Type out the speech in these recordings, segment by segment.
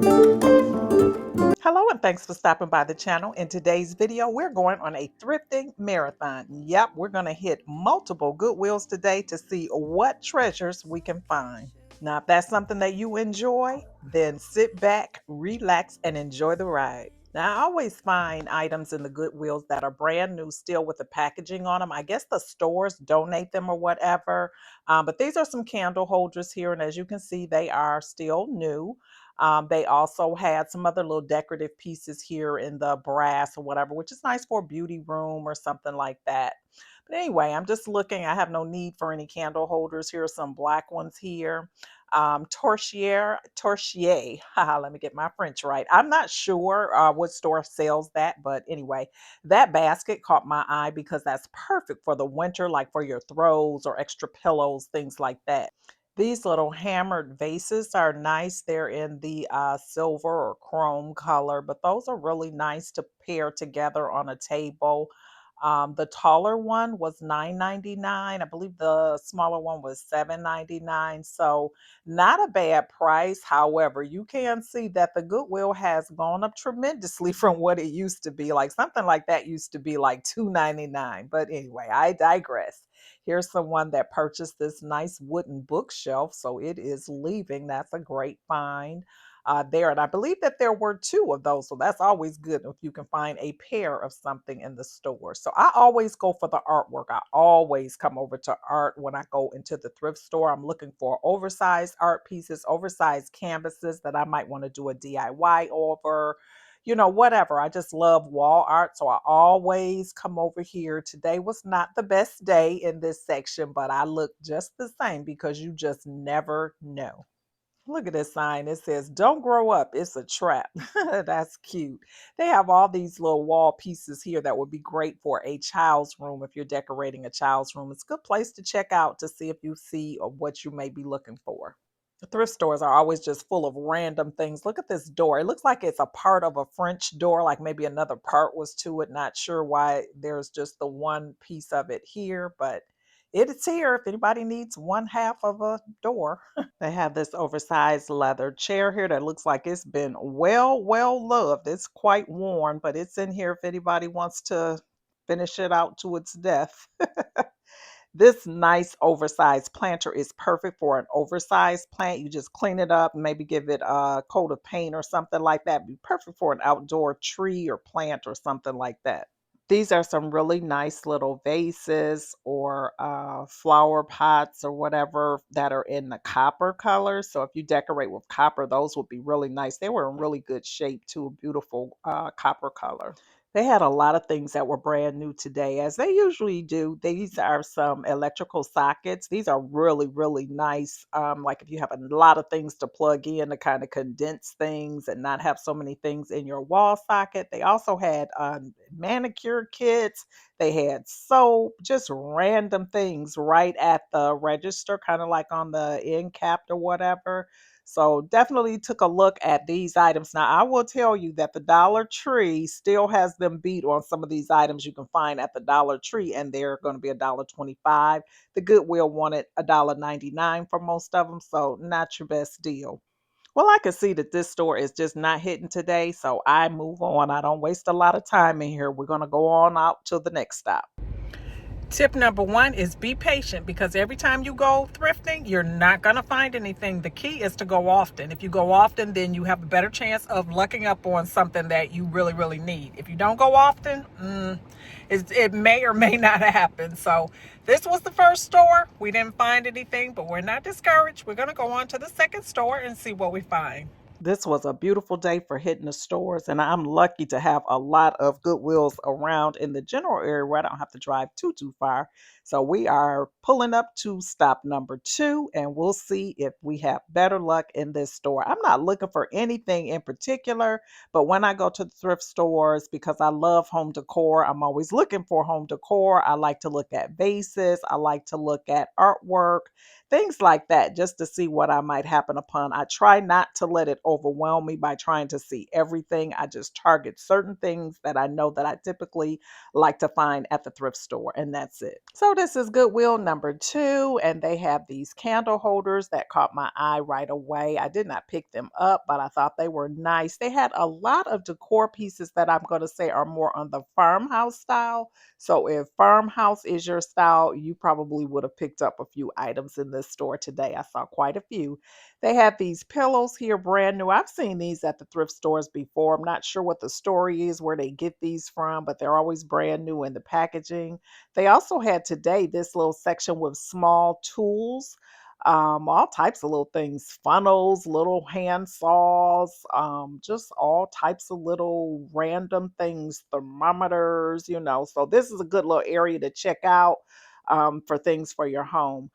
Hello and thanks for stopping by the channel. In today's video, we're going on a thrifting marathon. Yep, we're going to hit multiple Goodwills today to see what treasures we can find. Now, if that's something that you enjoy, then sit back, relax, and enjoy the ride. Now, I always find items in the Goodwills that are brand new still with the packaging on them. I guess the stores donate them or whatever. But these are some candle holders here, and as you can see, they are still new. They also had some other little decorative pieces here in the brass or whatever, which is nice for a beauty room or something like that. But anyway, I'm just looking. I have no need for any candle holders. Here are some black ones here. Torchier. Haha, let me get my French right. I'm not sure what store sells that, but anyway, that basket caught my eye because that's perfect for the winter, like for your throws or extra pillows, things like that. These little hammered vases are nice. They're in the silver or chrome color, but those are really nice to pair together on a table. The taller one was $9.99. I believe the smaller one was $7.99. So not a bad price. However, you can see that the Goodwill has gone up tremendously from what it used to be. Like something like that used to be like $2.99. But anyway, I digress. Here's someone that purchased this nice wooden bookshelf, so it is leaving. That's a great find there. And I believe that there were two of those, so that's always good if you can find a pair of something in the store. So I always go for the artwork. I always come over to art when I go into the thrift store. I'm looking for oversized art pieces, oversized canvases that I might want to do a DIY over, whatever. I just love wall art. So I always come over here. Today was not the best day in this section, but I look just the same because you just never know. Look at this sign. It says, "Don't grow up. It's a trap." That's cute. They have all these little wall pieces here that would be great for a child's room if you're decorating a child's room. It's a good place to check out to see if you see or what you may be looking for. Thrift stores are always just full of random things. Look at this door. It looks like it's a part of a French door, like maybe another part was to it. Not sure why there's just the one piece of it here, but it is here if anybody needs one half of a door. They have this oversized leather chair here that looks like it's been well loved. It's quite worn, but it's in here if anybody wants to finish it out to its death. This nice oversized planter is perfect for an oversized plant. You just clean it up, maybe give it a coat of paint or something like that. Be perfect for an outdoor tree or plant or something like that. These are some really nice little vases or flower pots or whatever that are in the copper color. So if you decorate with copper, those would be really nice. They were in really good shape too, a beautiful copper color. They had a lot of things that were brand new today, as they usually do. These are some electrical sockets. These are really nice. Like if you have a lot of things to plug in to kind of condense things and not have so many things in your wall socket. They also had manicure kits. They had soap, just random things right at the register, kind of like on the end cap or whatever. So definitely took a look at these items. Now, I will tell you that the Dollar Tree still has them beat on some of these items you can find at the Dollar Tree, and they're going to be $1.25. The Goodwill wanted $1.99 for most of them, so not your best deal. Well, I can see that this store is just not hitting today, so I move on. I don't waste a lot of time in here. We're going to go on out to the next stop. Tip number one is be patient because every time you go thrifting, you're not going to find anything. The key is to go often. If you go often, then you have a better chance of lucking up on something that you really need. If you don't go often, it may or may not happen. So this was the first store. We didn't find anything, but we're not discouraged. We're going to go on to the second store and see what we find. This was a beautiful day for hitting the stores, and I'm lucky to have a lot of Goodwills around in the general area where I don't have to drive too far. So we are pulling up to stop number 2, and we'll see if we have better luck in this store. I'm not looking for anything in particular, but when I go to the thrift stores, because I love home decor, I'm always looking for home decor. I like to look at vases. I like to look at artwork, things like that, just to see what I might happen upon. I try not to let it overwhelm me by trying to see everything. I just target certain things that I know that I typically like to find at the thrift store, and that's it. So this is Goodwill number two, and they have these candle holders that caught my eye right away. I did not pick them up, but I thought they were nice. They had a lot of decor pieces that I'm going to say are more on the farmhouse style. So if farmhouse is your style, you probably would have picked up a few items in this store today. I saw quite a few. They had these pillows here, brand new. I've seen these at the thrift stores before. I'm not sure what the story is, where they get these from, but they're always brand new in the packaging. They also had today this little section with small tools, all types of little things, funnels, little hand saws, just all types of little random things, thermometers, So this is a good little area to check out for things for your home.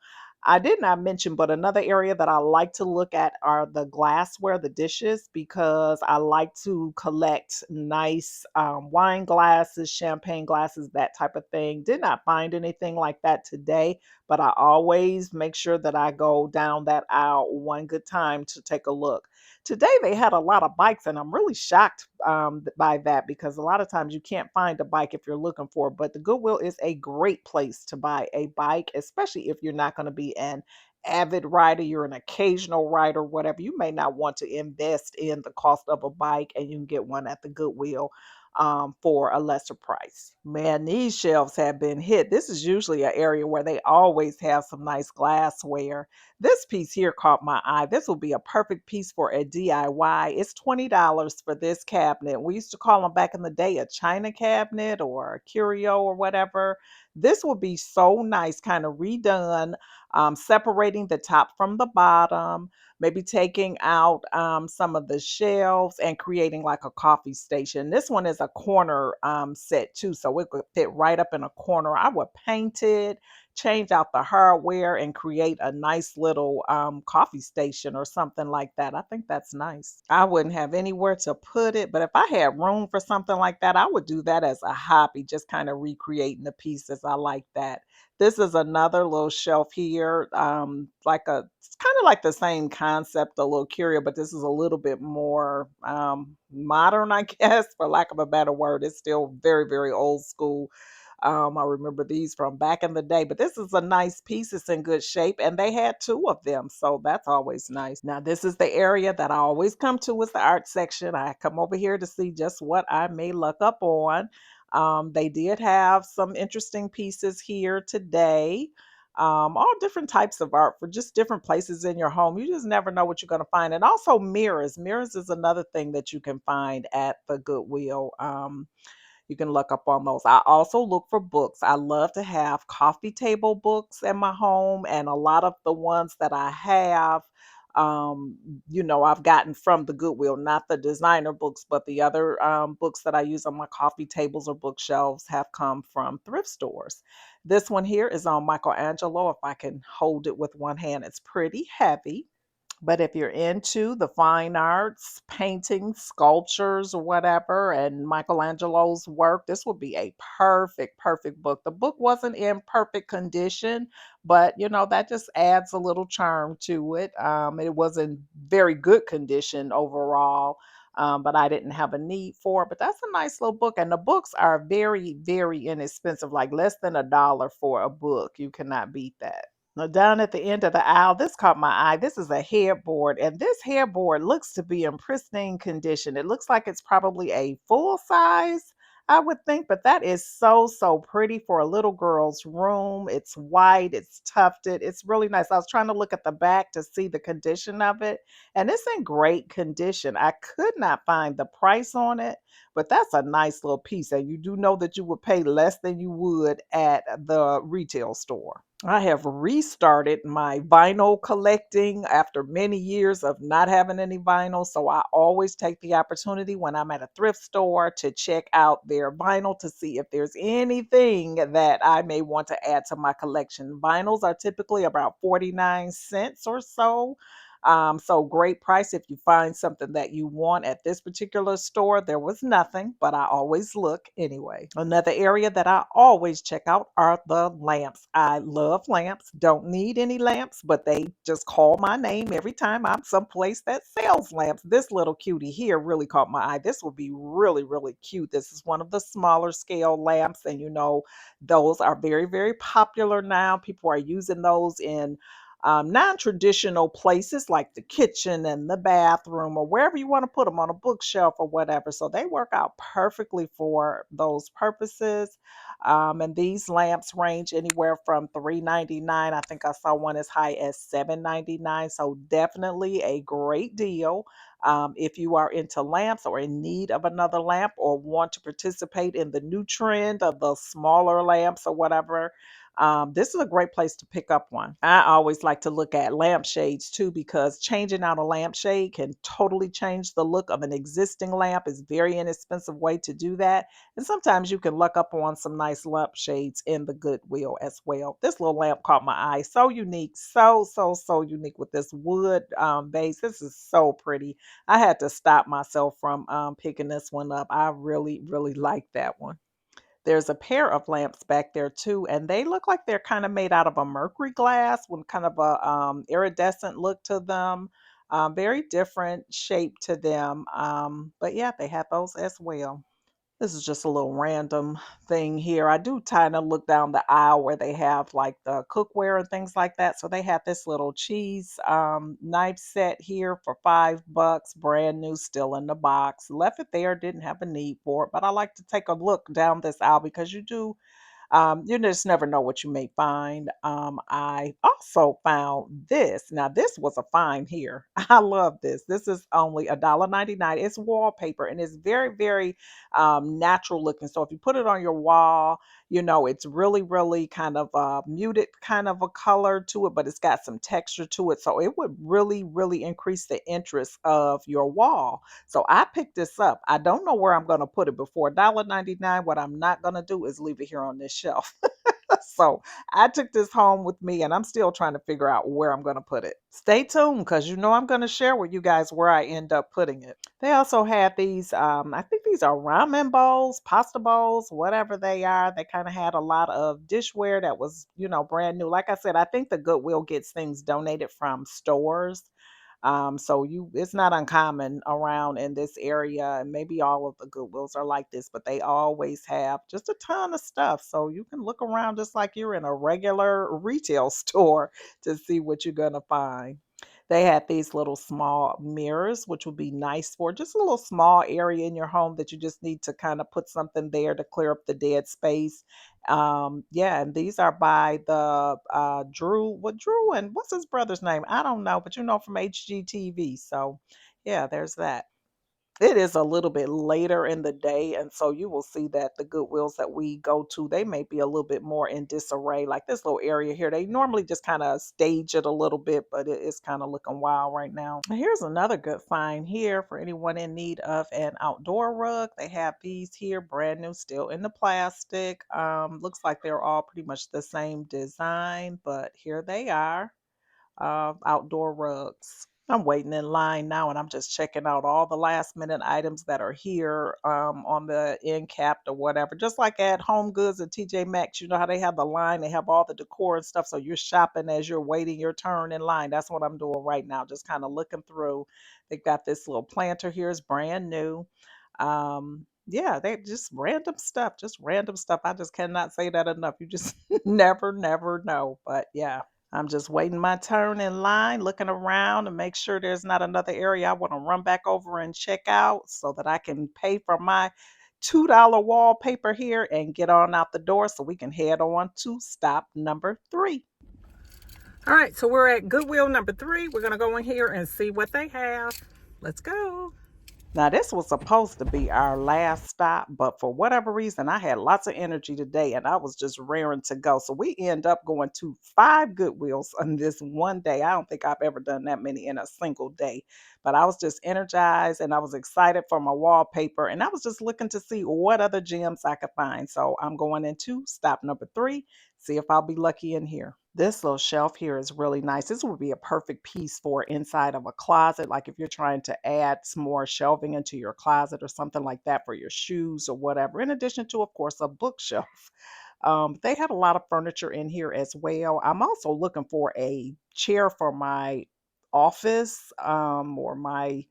I did not mention, but another area that I like to look at are the glassware, the dishes, because I like to collect nice wine glasses, champagne glasses, that type of thing. Did not find anything like that today, but I always make sure that I go down that aisle one good time to take a look. Today they had a lot of bikes, and I'm really shocked by that because a lot of times you can't find a bike if you're looking for it. But the Goodwill is a great place to buy a bike, especially if you're not going to be an avid rider, you're an occasional rider, whatever. You may not want to invest in the cost of a bike, and you can get one at the Goodwill for a lesser price. Man, these shelves have been hit. This is usually an area where they always have some nice glassware. This piece here caught my eye. This will be a perfect piece for a DIY. It's $20 for this cabinet. We used to call them back in the day a china cabinet or a curio or whatever. This will be so nice, kind of redone, separating the top from the bottom, maybe taking out some of the shelves and creating like a coffee station. This one is a corner set too, so it could fit right up in a corner. I would paint it, change out the hardware, and create a nice little coffee station or something like that. I think that's nice. I wouldn't have anywhere to put it, but if I had room for something like that, I would do that as a hobby, just kind of recreating the pieces. I like that. This is another little shelf here, it's kind of like the same concept, a little curio, but this is a little bit more modern, I guess, for lack of a better word. It's still very, very old school. I remember these from back in the day, but this is a nice piece. It's in good shape, and they had two of them, so that's always nice. Now, this is the area that I always come to is the art section. I come over here to see just what I may look up on. They did have some interesting pieces here today. All different types of art for just different places in your home. You just never know what you're going to find. And also mirrors. Mirrors is another thing that you can find at the Goodwill. You can look up on those. I also look for books. I love to have coffee table books in my home, and a lot of the ones that I have, um, I've gotten from the Goodwill, not the designer books, but the other books that I use on my coffee tables or bookshelves have come from thrift stores. This one here is on Michelangelo. If I can hold it with one hand, it's pretty heavy. But if you're into the fine arts, painting, sculptures, or whatever, and Michelangelo's work, this would be a perfect, perfect book. The book wasn't in perfect condition, but that just adds a little charm to it. It was in very good condition overall, but I didn't have a need for it. But that's a nice little book. And the books are very, very inexpensive, like less than $1 for a book. You cannot beat that. Now, down at the end of the aisle, this caught my eye. This is a headboard, and this headboard looks to be in pristine condition. It looks like it's probably a full size, I would think, but that is so, so pretty for a little girl's room. It's white, it's tufted, it's really nice. I was trying to look at the back to see the condition of it, and it's in great condition. I could not find the price on it, but that's a nice little piece, and you do know that you would pay less than you would at the retail store. I have restarted my vinyl collecting after many years of not having any vinyl. So I always take the opportunity when I'm at a thrift store to check out their vinyl to see if there's anything that I may want to add to my collection. Vinyls are typically about 49 cents or so. So great price if you find something that you want at this particular store. There was nothing, but I always look anyway. Another area that I always check out are the lamps. I love lamps, don't need any lamps, but they just call my name every time I'm someplace that sells lamps. This little cutie here really caught my eye. This would be really, really cute. This is one of the smaller scale lamps, and those are very, very popular now. People are using those in non-traditional places like the kitchen and the bathroom or wherever you want to put them, on a bookshelf or whatever. So they work out perfectly for those purposes. And these lamps range anywhere from $3.99. I think I saw one as high as $7.99. So definitely a great deal. If you are into lamps or in need of another lamp or want to participate in the new trend of the smaller lamps or whatever, this is a great place to pick up one. I always like to look at lampshades too, because changing out a lampshade can totally change the look of an existing lamp. It's a very inexpensive way to do that. And sometimes you can luck up on some nice lampshades in the Goodwill as well. This little lamp caught my eye. So unique. So unique with this wood base. This is so pretty. I had to stop myself from picking this one up. I really, really like that one. There's a pair of lamps back there too, and they look like they're kind of made out of a mercury glass with kind of a iridescent look to them. Very different shape to them. But yeah, they have those as well. This is just a little random thing here. I do kind of look down the aisle where they have like the cookware and things like that. So they have this little cheese knife set here for $5, brand new, still in the box. Left it there, didn't have a need for it, but I like to take a look down this aisle because you just never know what you may find. I also found this. Now, this was a find here. I love this. This is only $1.99. It's wallpaper and it's very, very natural looking. So if you put it on your wall, it's really, really kind of muted kind of a color to it, but it's got some texture to it. So it would really, really increase the interest of your wall. So I picked this up. I don't know where I'm going to put it before $1.99. What I'm not going to do is leave it here on this shelf. So I took this home with me and I'm still trying to figure out where I'm going to put it. Stay tuned because I'm going to share with you guys where I end up putting it. They also had these, I think these are ramen bowls, pasta bowls, whatever they are. They kind of had a lot of dishware that was, brand new. Like I said, I think the Goodwill gets things donated from stores. So it's not uncommon around in this area, and maybe all of the Goodwills are like this, but they always have just a ton of stuff. So you can look around just like you're in a regular retail store to see what you're gonna find. They had these little small mirrors, which would be nice for just a little small area in your home that you just need to kind of put something there to clear up the dead space. Yeah, and these are by the Drew and what's his brother's name? I don't know, but from HGTV. So yeah, there's that. It is a little bit later in the day, and so you will see that the Goodwills that we go to, they may be a little bit more in disarray. Like this little area here, they normally just kind of stage it a little bit, but it is kind of looking wild right now. Here's another good find here for anyone in need of an outdoor rug. They have these here, brand new, still in the plastic. Looks like they're all pretty much the same design, but here they are, outdoor rugs. I'm waiting in line now and I'm just checking out all the last minute items that are here on the end cap or whatever. Just like at Home Goods and TJ Maxx, you know how they have the line, they have all the decor and stuff. So you're shopping as you're waiting your turn in line. That's what I'm doing right now, just kind of looking through. They got this little planter here, is brand new. Yeah, they just random stuff, just random stuff. I just cannot say that enough. You just never know. But yeah. I'm just waiting my turn in line, looking around to make sure there's not another area I want to run back over and check out so that I can pay for my $2 wallpaper here and get on out the door so we can head on to stop number 3. All right, so we're at Goodwill number 3. We're going to go in here and see what they have. Let's go. Now, this was supposed to be our last stop, but for whatever reason, I had lots of energy today and I was just raring to go. So we end up going to 5 Goodwills on this one day. I don't think I've ever done that many in a single day, but I was just energized and I was excited for my wallpaper and I was just looking to see what other gems I could find. So I'm going into stop number 3, see if I'll be lucky in here. This little shelf here is really nice. This would be a perfect piece for inside of a closet. Like if you're trying to add some more shelving into your closet or something like that for your shoes or whatever, in addition to, of course, a bookshelf. They had a lot of furniture in here as well. I'm also looking for a chair for my office or my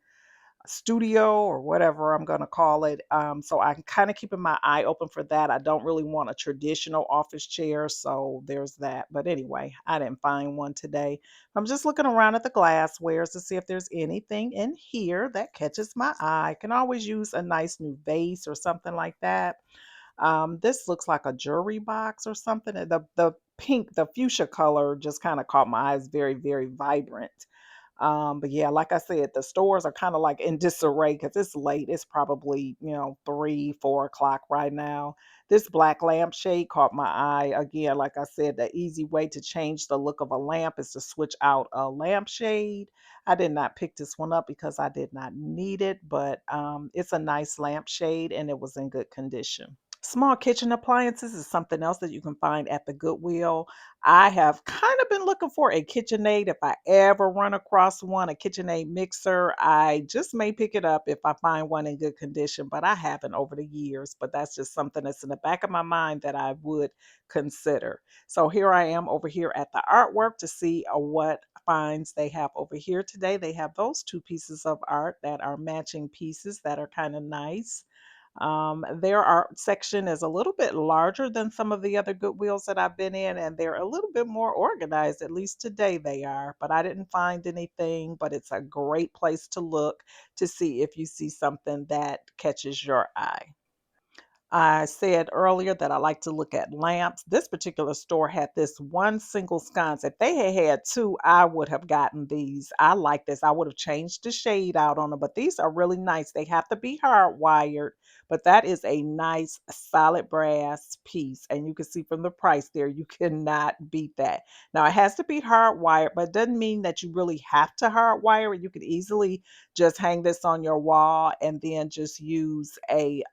studio or whatever I'm going to call it. So I'm kind of keeping my eye open for that. I don't really want a traditional office chair, so there's that. But anyway, I didn't find one today. I'm just looking around at the glasswares to see if there's anything in here that catches my eye. Can always use a nice new vase or something like that. This looks like a jewelry box or something. And the pink, the fuchsia color just kind of caught my eyes, very, very vibrant. But yeah, like I said, the stores are kind of like in disarray because it's late. It's probably, 3, 4 o'clock right now. This black lampshade caught my eye. Again, like I said, the easy way to change the look of a lamp is to switch out a lampshade. I did not pick this one up because I did not need it, but it's a nice lampshade and it was in good condition. Small kitchen appliances is something else that you can find at the Goodwill. I have kind of been looking for a KitchenAid. If I ever run across one, a KitchenAid mixer, I just may pick it up if I find one in good condition, but I haven't over the years. But that's just something that's in the back of my mind that I would consider. So here I am over here at the artwork to see what finds they have over here today. They have those two pieces of art that are matching pieces that are kind of nice. Their art section is a little bit larger than some of the other Goodwills that I've been in, and they're a little bit more organized, at least today they are. But I didn't find anything, but it's a great place to look to see if you see something that catches your eye. I said earlier that I like to look at lamps. This particular store had this one single sconce. If they had had two, I would have gotten these. I like this. I would have changed the shade out on them, but these are really nice. They have to be hardwired, but that is a nice solid brass piece. And you can see from the price there, you cannot beat that. Now, it has to be hardwired, but it doesn't mean that you really have to hardwire it. You could easily just hang this on your wall and then just use a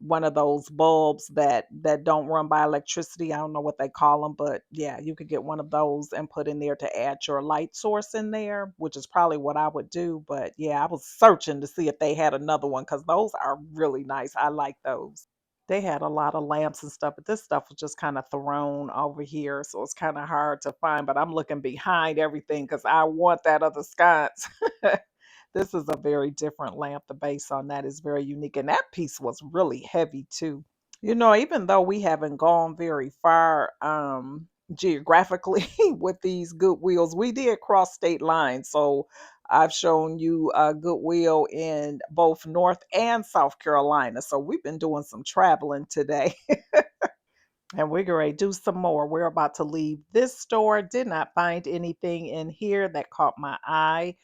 one of those bulbs that don't run by electricity. I don't know what they call them, but yeah, you could get one of those and put in there to add your light source in there, which is probably what I would do. But yeah, I was searching to see if they had another one because those are really nice. I like those. They had a lot of lamps and stuff, but this stuff was just kind of thrown over here, so it's kind of hard to find. But I'm looking behind everything because I want that other sconce. This is a very different lamp. The base on that is very unique, and that piece was really heavy too. Even though we haven't gone very far geographically with these Goodwills, we did cross state lines. So I've shown you Goodwill in both North and South Carolina. So we've been doing some traveling today. And we're going to do some more. We're about to leave this store. Did not find anything in here that caught my eye.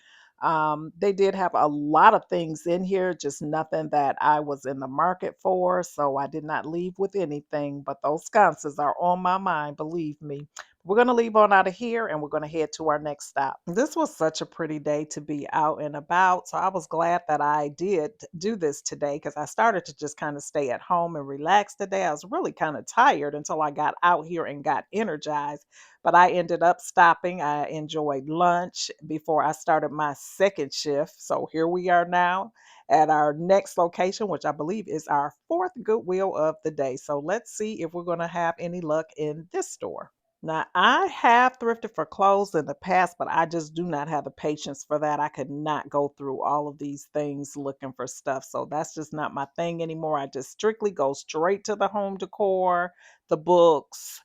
They did have a lot of things in here, just nothing that I was in the market for. So I did not leave with anything, but those sconces are on my mind, believe me. We're going to leave on out of here and we're going to head to our next stop. This was such a pretty day to be out and about. So I was glad that I did do this today because I started to just kind of stay at home and relax today. I was really kind of tired until I got out here and got energized. But I ended up stopping. I enjoyed lunch before I started my second shift. So here we are now at our next location, which I believe is our fourth Goodwill of the day. So let's see if we're going to have any luck in this store. Now, I have thrifted for clothes in the past, but I just do not have the patience for that. I could not go through all of these things looking for stuff. So that's just not my thing anymore. I just strictly go straight to the home decor, the books,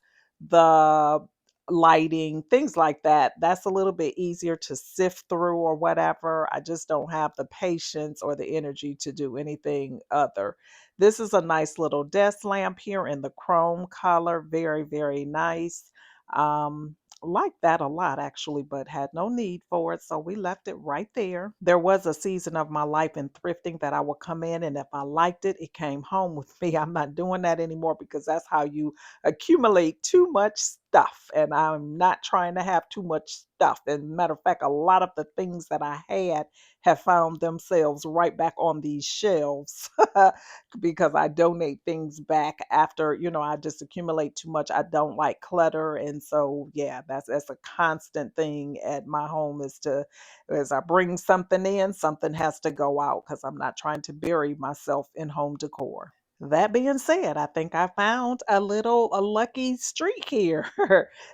the lighting, things like that. That's a little bit easier to sift through or whatever. I just don't have the patience or the energy to do anything other. This is a nice little desk lamp here in the chrome color. Very, very nice. Like that a lot actually, but had no need for it. So we left it right there. There was a season of my life in thrifting that I would come in and if I liked it, it came home with me. I'm not doing that anymore because that's how you accumulate too much stuff, and I'm not trying to have too much stuff. And matter of fact, a lot of the things that I had have found themselves right back on these shelves because I donate things back after, I just accumulate too much. I don't like clutter. And so yeah, that's a constant thing at my home is to as I bring something in, something has to go out because I'm not trying to bury myself in home decor. That being said, I think I found a lucky streak here.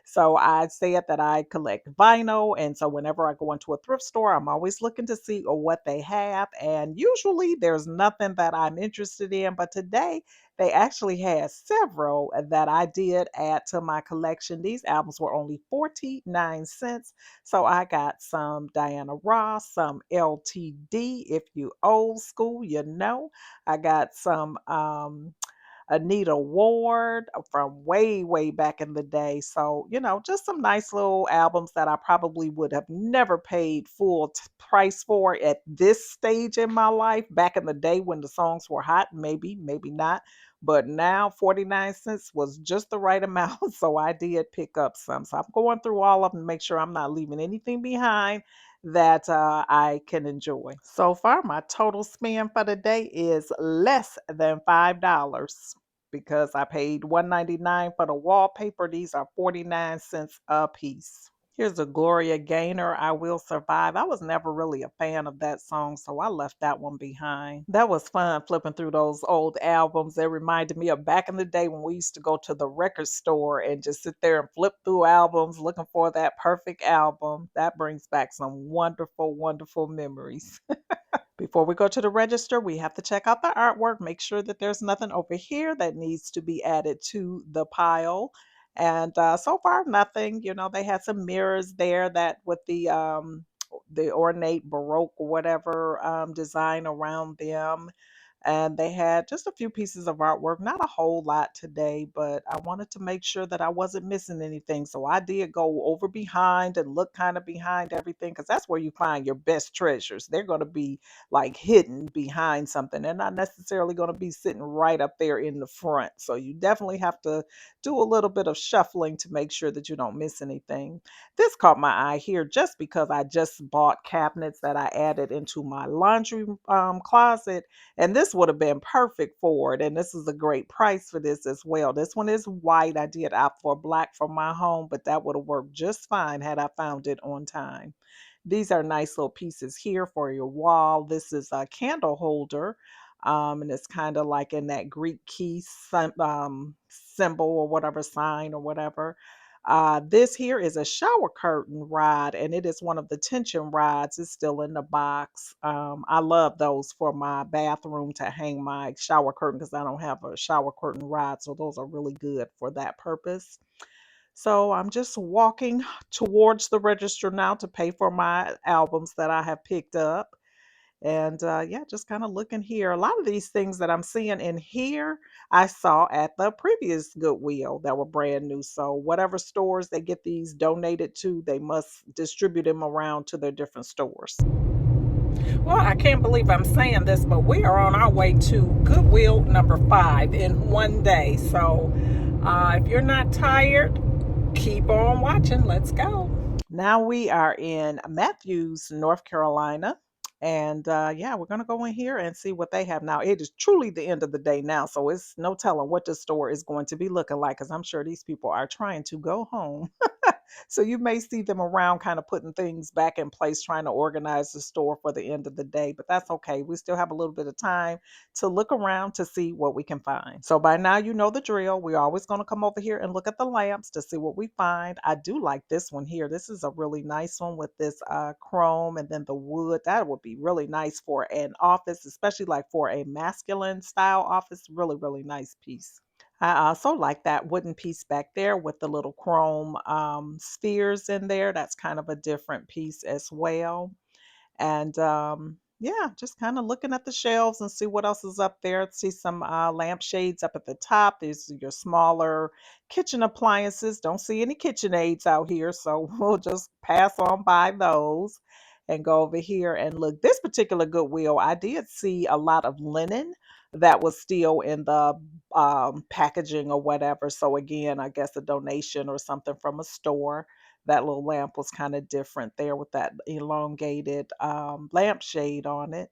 So I said that I collect vinyl, and so whenever I go into a thrift store, I'm always looking to see what they have. And usually there's nothing that I'm interested in, but today they actually had several that I did add to my collection. These albums were only 49 cents. So I got some Diana Ross, some LTD. If you old school, you know. I got some Anita Ward from way, way back in the day. So, just some nice little albums that I probably would have never paid full price for at this stage in my life. Back in the day when the songs were hot, maybe, maybe not. But now 49 cents was just the right amount. So I did pick up some. So I'm going through all of them to make sure I'm not leaving anything behind that I can enjoy. So far, my total spend for the day is less than $5 because I paid 1.99 for the wallpaper. These are 49 cents a piece. Here's a Gloria Gaynor, I Will Survive. I was never really a fan of that song, so I left that one behind. That was fun flipping through those old albums. It reminded me of back in the day when we used to go to the record store and just sit there and flip through albums looking for that perfect album. That brings back some wonderful, wonderful memories. Before we go to the register, we have to check out the artwork, make sure that there's nothing over here that needs to be added to the pile. And so far, nothing. They had some mirrors there that with the ornate Baroque or whatever design around them. And they had just a few pieces of artwork, not a whole lot today, but I wanted to make sure that I wasn't missing anything. So I did go over behind and look kind of behind everything because that's where you find your best treasures. They're going to be like hidden behind something. They're not necessarily going to be sitting right up there in the front. So you definitely have to do a little bit of shuffling to make sure that you don't miss anything. This caught my eye here just because I just bought cabinets that I added into my laundry closet, and this would have been perfect for it. And this is a great price for this as well. This one is white. I did opt for black for my home, but that would have worked just fine had I found it on time. These are nice little pieces here for your wall. This is a candle holder. And it's kind of like in that Greek key symbol or whatever sign or whatever. This here is a shower curtain rod, and it is one of the tension rods. It's still in the box. I love those for my bathroom to hang my shower curtain because I don't have a shower curtain rod. So those are really good for that purpose. So I'm just walking towards the register now to pay for my albums that I have picked up. And yeah, just kind of looking here. A lot of these things that I'm seeing in here, I saw at the previous Goodwill that were brand new. So whatever stores they get these donated to, they must distribute them around to their different stores. Well, I can't believe I'm saying this, but we are on our way to Goodwill number 5 in one day. So if you're not tired, keep on watching. Let's go. Now we are in Matthews, North Carolina. And yeah, we're going to go in here and see what they have now. It is truly the end of the day now. So it's no telling what the store is going to be looking like because I'm sure these people are trying to go home. So you may see them around kind of putting things back in place, trying to organize the store for the end of the day, but that's okay. We still have a little bit of time to look around to see what we can find. So by now, you know the drill. We're always going to come over here and look at the lamps to see what we find. I do like this one here. This is a really nice one with this chrome and then the wood. That would be really nice for an office, especially like for a masculine style office. Really, really nice piece. I also like that wooden piece back there with the little chrome spheres in there. That's kind of a different piece as well. And yeah, just kind of looking at the shelves and see what else is up there. See some lampshades up at the top. These are your smaller kitchen appliances. Don't see any KitchenAids out here, so we'll just pass on by those and go over here and look. This particular Goodwill, I did see a lot of linen. that was still in the packaging or whatever. So again, I guess a donation or something from a store. That little lamp was kind of different there with that elongated lampshade on it.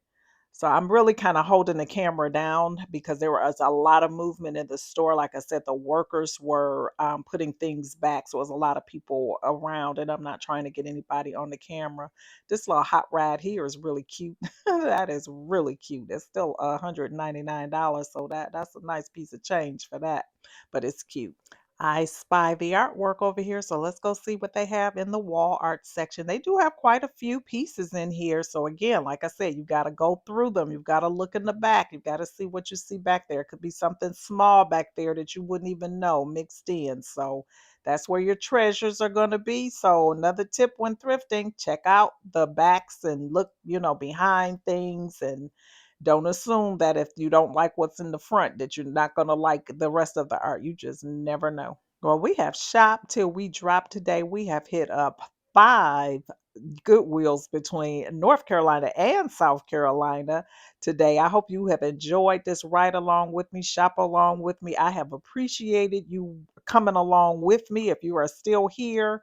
So I'm really kind of holding the camera down because there was a lot of movement in the store. Like I said, the workers were putting things back. So it was a lot of people around, and I'm not trying to get anybody on the camera. This little hot rod here is really cute. That is really cute. It's still $199. So that's a nice piece of change for that, but it's cute. I spy the artwork over here, so let's go see what they have in the wall art section. They do have quite a few pieces in here. So again, like I said, you got to go through them. You've got to look in the back. You've got to see what you see back there. It could be something small back there that you wouldn't even know mixed in. So that's where your treasures are going to be. So another tip when thrifting, check out the backs and look, behind things, and don't assume that if you don't like what's in the front that you're not going to like the rest of the art. You just never know. Well, we have shopped till we drop today. We have hit up 5 Goodwills between North Carolina and South Carolina today. I hope you have enjoyed this ride along with me, shop along with me. I have appreciated you coming along with me. If you are still here,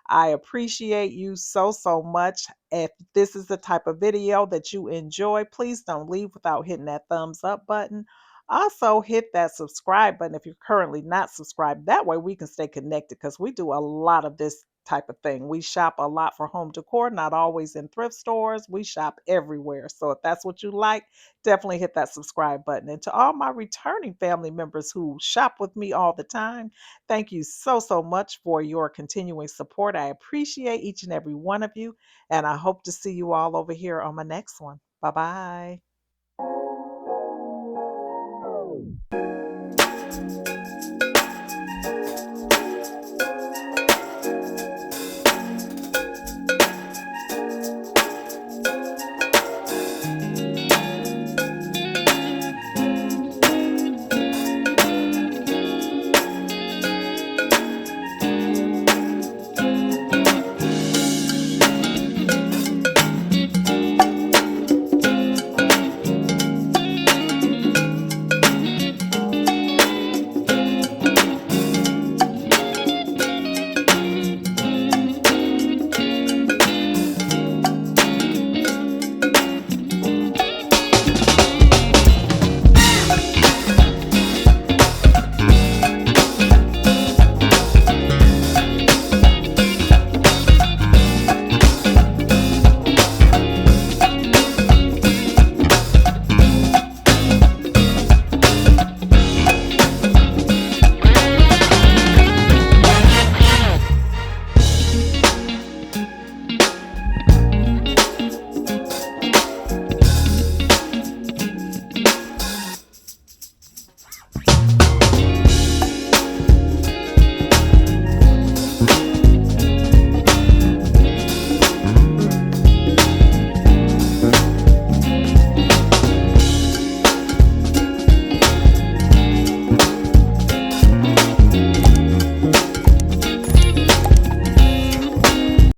I appreciate you so, so much. If this is the type of video that you enjoy, please don't leave without hitting that thumbs up button. Also, hit that subscribe button if you're currently not subscribed. That way, we can stay connected because we do a lot of this type of thing. We shop a lot for home decor, not always in thrift stores. We shop everywhere. So, if that's what you like, definitely hit that subscribe button. And to all my returning family members who shop with me all the time, thank you so, so much for your continuing support. I appreciate each and every one of you. And I hope to see you all over here on my next one. Bye bye.